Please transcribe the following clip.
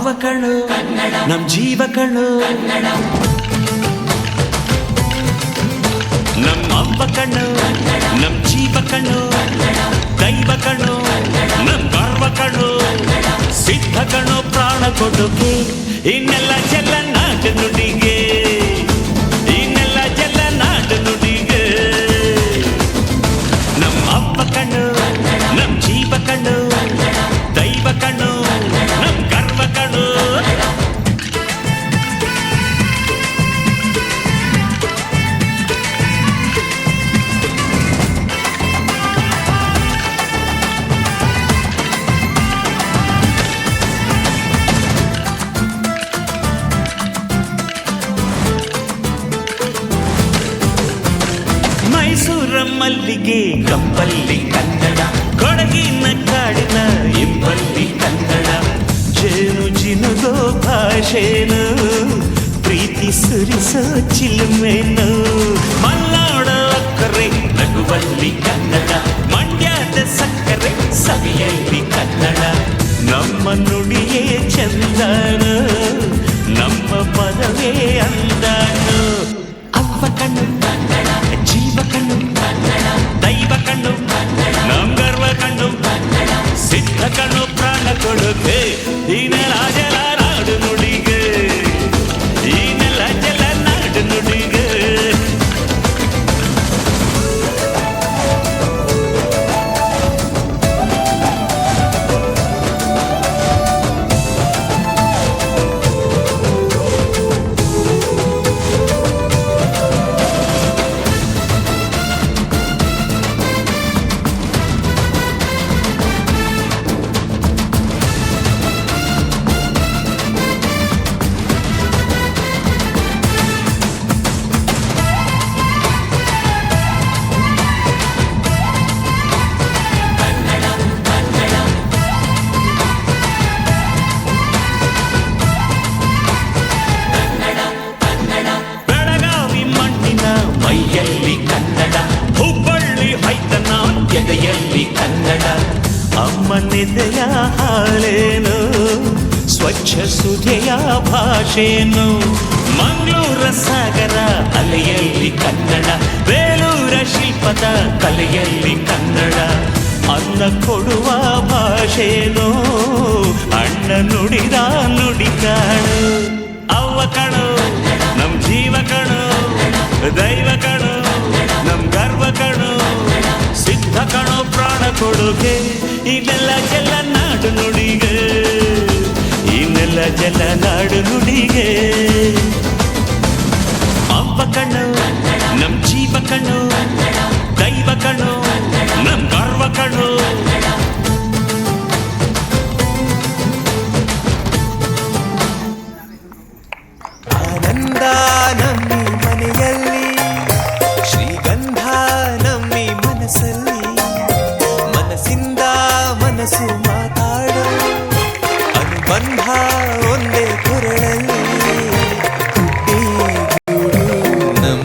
ಅವ್ವ ಕಣ್ಣು ನಮ್ ಜೀವ ಕಣ್ಣು, ನಮ್ಮ ಅವ್ವ ಕಣ್ಣು ನಮ್ ಜೀವ ಕಣ್ಣು, ದೈವ ಕಣ್ಣು ನಮ್ ಗರ್ವ ಕಣ್ಣು, ಸಿದ್ಧ ಕಣ್ಣು ಪ್ರಾಣ ಕೊಡುಗೆ, ಇನ್ನೆಲ್ಲ ಜಲ ನಾಡು ನುಡಿಗೆ, ಇನ್ನೆಲ್ಲ ಜಲ ನಾಡು ನುಡಿಗೆ. ನಮ್ಮ ಅವ್ವ ಕಣ್ಣು ನಮ್ ಜೀವ ಕಣ್ಣು, ದೈವ ಕಣ್ಣು ನಮ್ ಗರ್ವ ಕಣ್ಣು. ಮೈಸೂರ ಮಲ್ಲಿಗೆ ಕಂಪಲ್ಲಿ ಕನ್ನಡ, ಕೊಡಗಿನ ಕಾಡಿನ ಇಂಪಲ್ಲಿ ಕನ್ನಡ, ಜೇನು ಜಿನುಗೋ ಭಾಷೆನು, ಪ್ರೀತಿ ಸುರಿಸೋ ಚಿಲುಮೆನು, ಮಲ್ನಾಡ ಅಕ್ಕರೆ ನಗುವಲ್ಲಿ ಕನ್ನಡ, ಮಂಡ್ಯದ ಸಕ್ಕರೆ ಸವಿಯಲ್ಲಿ ಕನ್ನಡ, ನಮ್ಮ ನುಡಿಯೇ ಚಂದನು, ನಮ್ಮ ಪದವೇ ಅಂದನು. ಅವ್ವ ಕಣ್ಣು ಜೀವ ಕಣ್ಣು, ದೈವ ಕಣ್ಣು ನಮ್ ಗರ್ವ ಕಣ್ಣು, ಸಿದ್ಧ ಕಣ್ಣು ಪ್ರಾಣ ಕೊಡುಗೆ, ಈ ನೆಲ ಜಲ ನಾಡು ನುಡಿಗೆ, ಈ ನೆಲ ಜಲ ನಾಡು ನುಡಿಗೆ. ಹುಬ್ಬಳ್ಳಿ ಹೈತನ ಎದೆಯಲ್ಲಿ ಕನ್ನಡ, ಅಮ್ಮನೆದೆಯ ಹಾಳೇನು, ಸ್ವಚ್ಛ ಸುಧೆಯ ಭಾಷೆನು, ಮಂಗಳೂರ ಸಾಗರ ಅಲೆಯಲ್ಲಿ ಕನ್ನಡ, ಬೇಲೂರ ಶಿಲ್ಪದ ಕಲೆಯಲ್ಲಿ ಕನ್ನಡ, ಅನ್ನ ಕೊಡುವ ಭಾಷೆನು, ಅಣ್ಣ ನುಡಿದ ನುಡಿ ಕಾಣು. ಅವ್ವ ಕಣು ನಮ್ ಜೀವ ಕಣು, ದೈವ ಕಣು ನಮ್ ಗರ್ವ ಕಣು, ಸಿದ್ಧ ಕಣು ಪ್ರಾಣ ಕೊಡುಗೆ, ಇನ್ನೆಲ್ಲ ಜಲ ನಾಡು ನುಡಿಗೆ, ಇನ್ನೆಲ್ಲ ಜಲ ನಾಡು ನುಡಿಗೆ. ಅವ್ವ ಕಣ್ಣು ನಮ್ ಜೀವ ಕಣ್ಣು, ದೈವ ಕಣ್ಣು ನಮ್ ಗರ್ವ ಕಣ್ಣು. ಆನಂದ ನಮ್ಮಿ ಮನೆಯಲ್ಲಿ, ಶ್ರೀಗಂಧ ನಮ್ಮಿ ಮನಸ್ಸಲ್ಲಿ, ಮನಸ್ಸಿಂದ ಮನಸ್ಸು